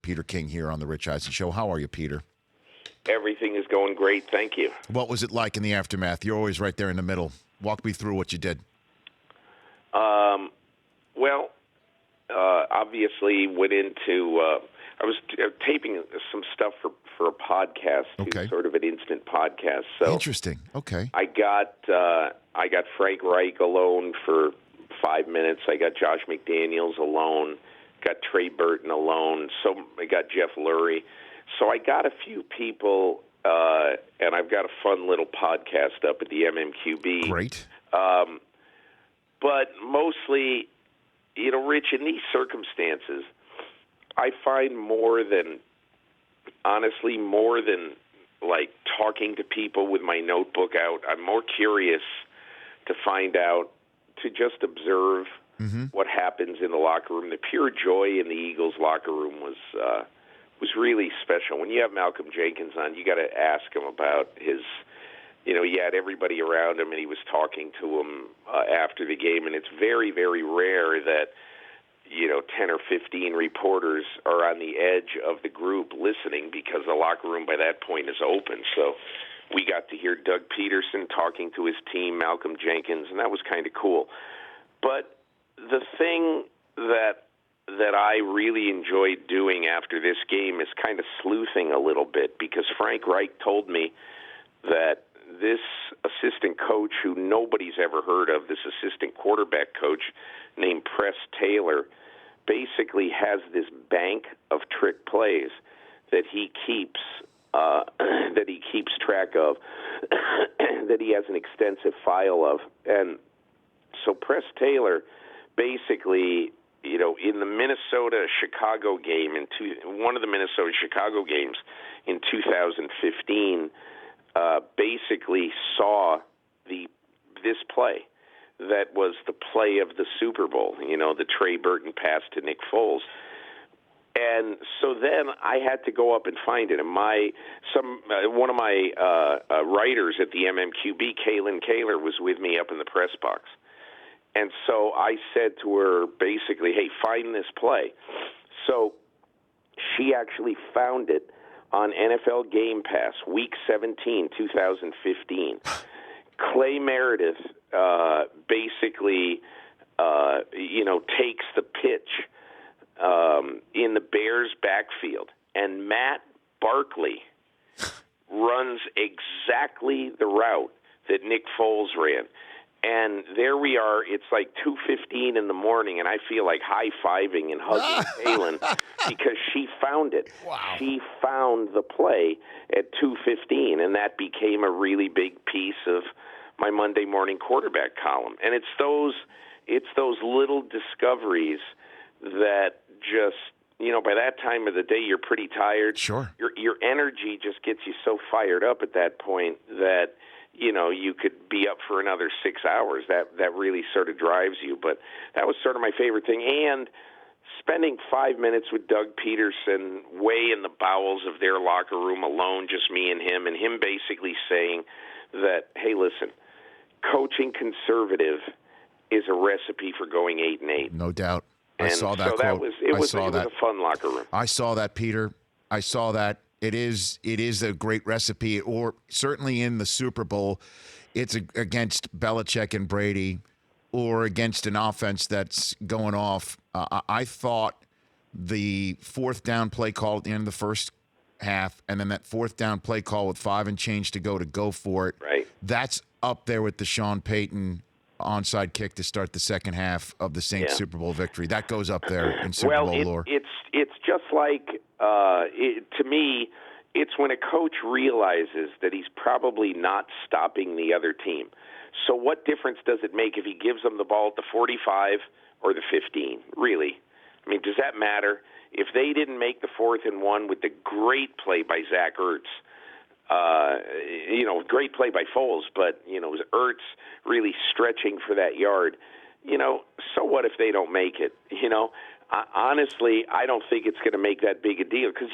Peter King here on the Rich Eisen Show. How are you, Peter? Everything is going great, thank you. What was it like in the aftermath? You're always right there in the middle. Walk me through what you did. Obviously went into, I was taping some stuff for a podcast, Okay. sort of an instant podcast. So Interesting. Okay. I got Frank Reich alone for 5 minutes. I got Josh McDaniels alone. Got Trey Burton alone. So I got Jeff Lurie. So I got a few people, and I've got a fun little podcast up at the MMQB. Great. But mostly, Rich, in these circumstances, I find more than like talking to people with my notebook out, I'm more curious to find out, to just observe what happens in the locker room. The pure joy in the Eagles locker room was really special. When you have Malcolm Jenkins on, you got to ask him about his. He had everybody around him, and he was talking to him after the game. And it's very, very rare that 10 or 15 reporters are on the edge of the group listening, because the locker room by that point is open. So we got to hear Doug Peterson talking to his team, Malcolm Jenkins, and that was kind of cool. But the thing that I really enjoyed doing after this game is kind of sleuthing a little bit, because Frank Reich told me that this assistant coach, who nobody's ever heard of, this assistant quarterback coach named Press Taylor, basically has this bank of trick plays that he keeps track of, that he has an extensive file of. And so Press Taylor basically, in the Minnesota-Chicago game, one of the Minnesota-Chicago games in 2015, basically saw this play that was the play of the Super Bowl, the Trey Burton pass to Nick Foles. And so then I had to go up and find it. And one of my writers at the MMQB, Kaylin Kaler, was with me up in the press box. And so I said to her, basically, hey, find this play. So she actually found it on NFL Game Pass, Week 17, 2015. Clay Meredith basically, takes the pitch in the Bears' backfield, and Matt Barkley runs exactly the route that Nick Foles ran. And there we are. It's like 2:15 in the morning, and I feel like high-fiving and hugging Kaylin because she found it. Wow. She found the play at 2:15, and that became a really big piece of my Monday morning quarterback column. And it's those little discoveries that just, by that time of the day, you're pretty tired. Sure. Your energy just gets you so fired up at that point that you could be up for another 6 hours. That really sort of drives you. But that was sort of my favorite thing. And spending 5 minutes with Doug Peterson way in the bowels of their locker room alone, just me and him basically saying that, hey, listen, coaching conservative is a recipe for going 8-8. No doubt. I And saw that so quote. it was a fun locker room. I saw that, Peter. I saw that. It is a great recipe, or certainly in the Super Bowl, it's against Belichick and Brady, or against an offense that's going off. I thought the fourth down play call at the end of the first half, and then that fourth down play call with 5 and change to go for it. Right. That's up there with the Sean Payton onside kick to start the second half of the Saints Super Bowl victory. That goes up there in Super Bowl lore. It's just like, to me, it's when a coach realizes that he's probably not stopping the other team. So what difference does it make if he gives them the ball at the 45 or the 15, really? I mean, does that matter? If they didn't make the 4th and 1 with the great play by Zach Ertz, great play by Foles, but, it was Ertz really stretching for that yard. So what if they don't make it? Honestly, I don't think it's going to make that big a deal, because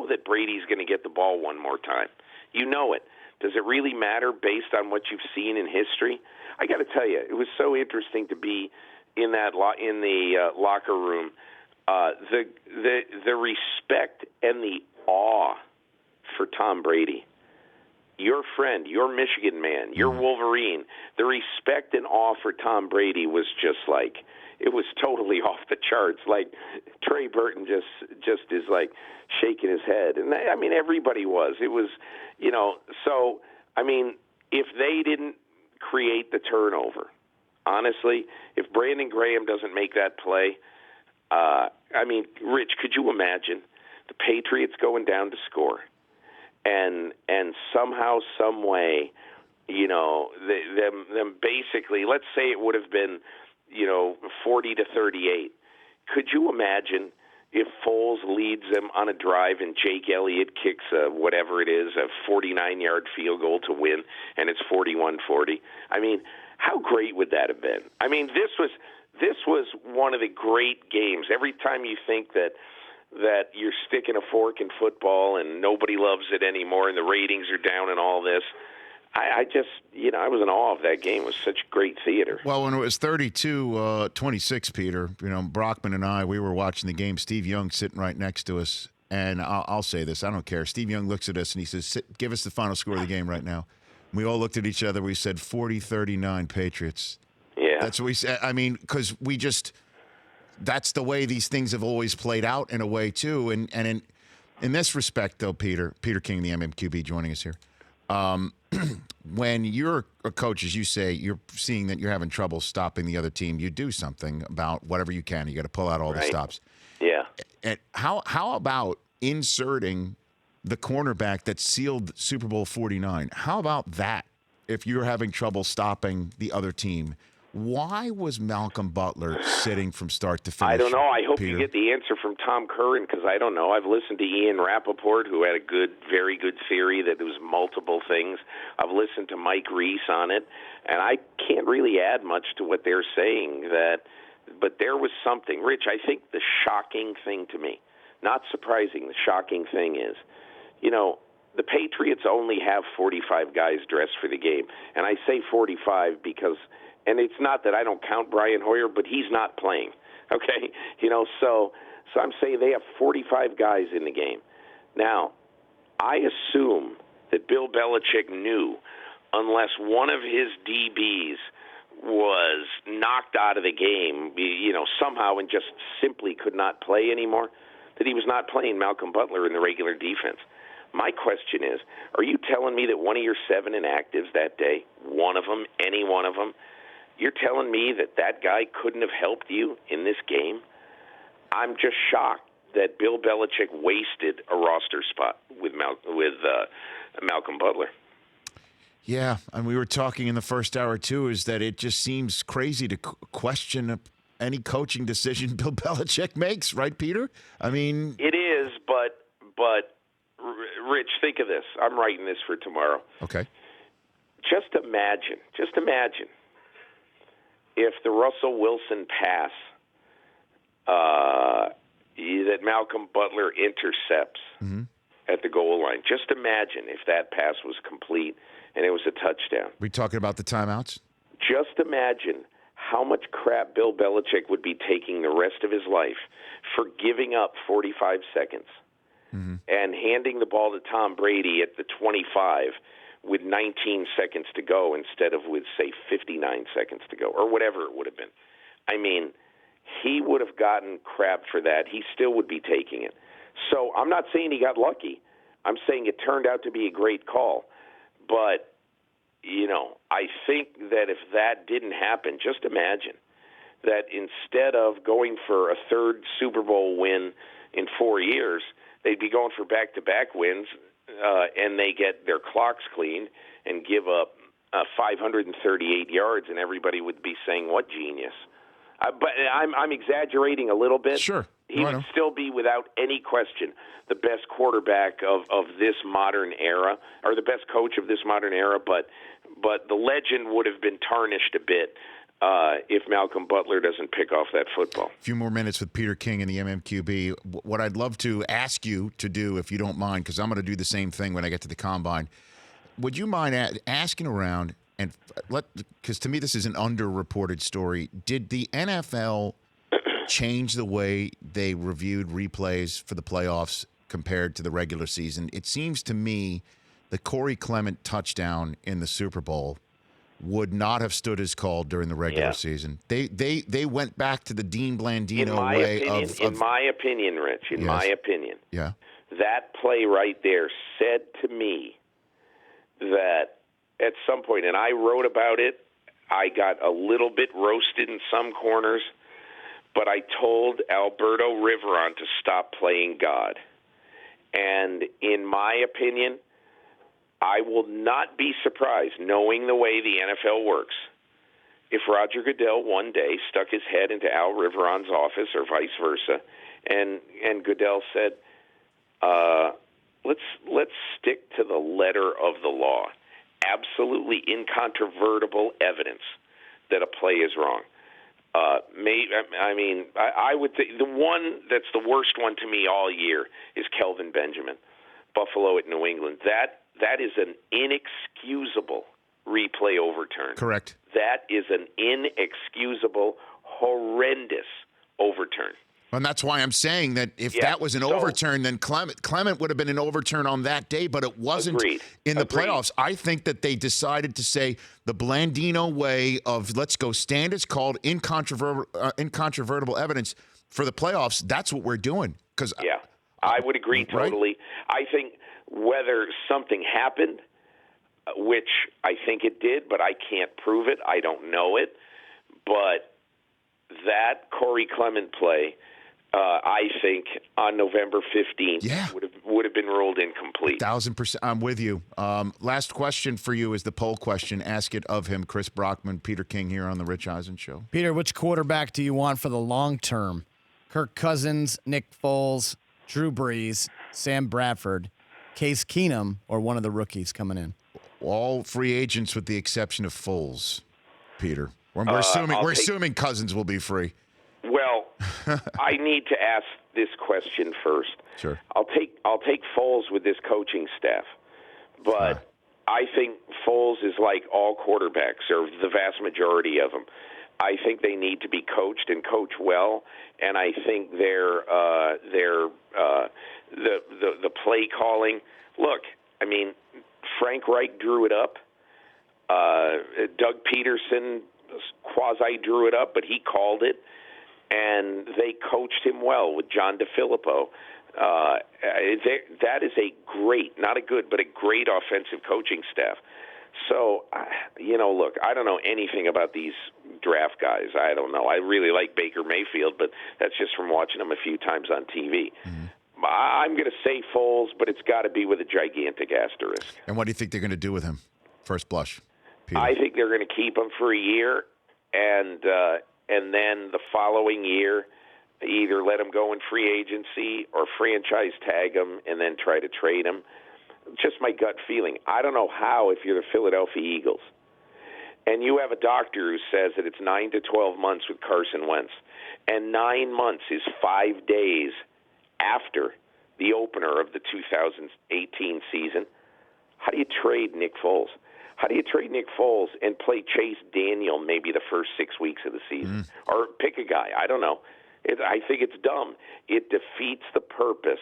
that Brady's going to get the ball one more time. You know it. Does it really matter based on what you've seen in history? I got to tell you, it was so interesting to be in the locker room The respect and the awe for Tom Brady, your friend, your Michigan man, your Wolverine, the respect and awe for Tom Brady was just like, it was totally off the charts. Like Trey Burton just is like shaking his head, and I mean everybody was. It was, so I mean if they didn't create the turnover, honestly, if Brandon Graham doesn't make that play, I mean, Rich, could you imagine the Patriots going down to score, and somehow, some way, them basically, let's say it would have been, 40-38. Could you imagine if Foles leads them on a drive and Jake Elliott kicks a 49-yard field goal to win, and it's 41-40? I mean, how great would that have been? I mean, this was one of the great games. Every time you think that you're sticking a fork in football and nobody loves it anymore and the ratings are down and all this, I just, I was in awe of that game. It was such great theater. Well, when it was 32-26, Peter, Brockman and I, we were watching the game. Steve Young sitting right next to us. And I'll say this, I don't care. Steve Young looks at us and he says, give us the final score of the game right now. We all looked at each other. We said 40-39 Patriots. Yeah. That's what we said. I mean, because that's the way these things have always played out in a way, too. And in this respect, though, Peter King, the MMQB, joining us here. When you're a coach, as you say, you're seeing that you're having trouble stopping the other team, you do something about whatever you can. You got to pull out all the stops. Yeah. And how about inserting the cornerback that sealed Super Bowl 49? How about that if you're having trouble stopping the other team? Why was Malcolm Butler sitting from start to finish? I don't know. I hope Peter? you get the answer from Tom Curran, because I don't know. I've listened to Ian Rappaport, who had a very good theory that there was multiple things. I've listened to Mike Reese on it, and I can't really add much to what they're saying. But there was something. Rich, I think the shocking thing to me, not surprising, the shocking thing is, the Patriots only have 45 guys dressed for the game. And I say 45 because – and it's not that I don't count Brian Hoyer, but he's not playing, okay? So I'm saying they have 45 guys in the game. Now, I assume that Bill Belichick knew, unless one of his DBs was knocked out of the game, somehow and just simply could not play anymore, that he was not playing Malcolm Butler in the regular defense. My question is, are you telling me that one of your 7 inactives that day, one of them, any one of them, you're telling me that guy couldn't have helped you in this game? I'm just shocked that Bill Belichick wasted a roster spot with Malcolm Butler. Yeah, and we were talking in the first hour, too, is that it just seems crazy to question any coaching decision Bill Belichick makes, right, Peter? I mean... It is, but Rich, think of this. I'm writing this for tomorrow. Okay. Just imagine if the Russell Wilson pass that Malcolm Butler intercepts at the goal line, just imagine if that pass was complete and it was a touchdown. We talking about the timeouts? Just imagine how much crap Bill Belichick would be taking the rest of his life for giving up 45 seconds and handing the ball to Tom Brady at the 25 with 19 seconds to go instead of with, say, 59 seconds to go, or whatever it would have been. I mean, he would have gotten crap for that. He still would be taking it. So I'm not saying he got lucky. I'm saying it turned out to be a great call. But, I think that if that didn't happen, just imagine that instead of going for a third Super Bowl win in 4 years, they'd be going for back-to-back wins, and they get their clocks cleaned and give up 538 yards, and everybody would be saying, what genius? But I'm exaggerating a little bit. Sure. He would still be, without any question, the best quarterback of this modern era, or the best coach of this modern era, but the legend would have been tarnished a bit if Malcolm Butler doesn't pick off that football. A few more minutes with Peter King and the MMQB. What I'd love to ask you to do, if you don't mind, because I'm going to do the same thing when I get to the Combine, would you mind asking around, and because to me this is an underreported story, did the NFL change the way they reviewed replays for the playoffs compared to the regular season. It seems to me the Corey Clement touchdown in the Super Bowl would not have stood as called during the regular season. They went back to the Dean Blandino way of in my opinion, Rich, my opinion. Yeah. That play right there said to me that at some point, and I wrote about it, I got a little bit roasted in some corners, but I told Alberto Riveron to stop playing God. And in my opinion, I will not be surprised, knowing the way the NFL works, if Roger Goodell one day stuck his head into Al Riveron's office or vice versa, and Goodell said, let's stick to the letter of the law. Absolutely incontrovertible evidence that a play is wrong. I would think the one that's the worst one to me all year is Kelvin Benjamin, Buffalo at New England. That is an inexcusable replay overturn. Correct. That is an inexcusable, horrendous overturn. And that's why I'm saying that if that was an overturn, then Clement would have been an overturn on that day, but it wasn't in the playoffs. I think that they decided to say the Blandino way of let's go stand as called incontrovertible evidence for the playoffs. That's what we're doing. I would agree totally. Right? I think whether something happened, which I think it did, but I can't prove it. I don't know it. But that Corey Clement play, I think on November 15th would have been ruled incomplete. 1,000%. I'm with you. Last question for you is the poll question. Ask it of him, Chris Brockman, Peter King here on the Rich Eisen Show. Peter, which quarterback do you want for the long term? Kirk Cousins, Nick Foles, Drew Brees, Sam Bradford, Case Keenum, or one of the rookies coming in? All free agents with the exception of Foles, Peter. We're assuming Cousins will be free. Well, I need to ask this question first. Sure. I'll take Foles with this coaching staff, but I think Foles is like all quarterbacks, or the vast majority of them. I think they need to be coached and coach well, and I think the play calling. Look, I mean, Frank Reich drew it up. Doug Peterson quasi drew it up, but he called it, and they coached him well with John DeFilippo. That is a great, not a good, but a great offensive coaching staff. So, look, I don't know anything about these draft guys. I don't know. I really like Baker Mayfield, but that's just from watching him a few times on TV. Mm-hmm. I'm going to say Foles, but it's got to be with a gigantic asterisk. And what do you think they're going to do with him? First blush, Peter. I think they're going to keep him for a year, and then the following year, either let him go in free agency or franchise tag him and then try to trade him. Just my gut feeling. I don't know how, if you're the Philadelphia Eagles and you have a doctor who says that it's 9 to 12 months with Carson Wentz, and 9 months is 5 days after the opener of the 2018 season, how do you trade Nick Foles? How do you trade Nick Foles and play Chase Daniel maybe the first 6 weeks of the season? Or pick a guy. I don't know. I think it's dumb. It defeats the purpose.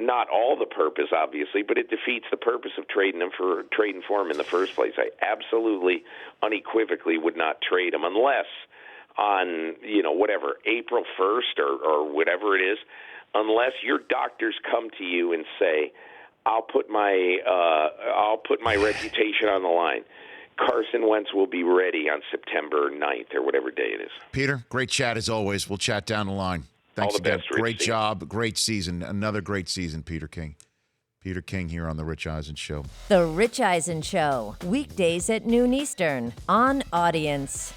Not all the purpose, obviously, but it defeats the purpose of trading for him in the first place. I absolutely, unequivocally would not trade him unless on, April 1st or whatever it is, unless your doctors come to you and say, I'll put my reputation on the line. Carson Wentz will be ready on September 9th or whatever day it is. Peter, great chat as always. We'll chat down the line. Thanks All the again. best, Rich. Great job. Great season. Another great season, Peter King. Peter King here on The Rich Eisen Show. The Rich Eisen Show, weekdays at noon Eastern on Audience.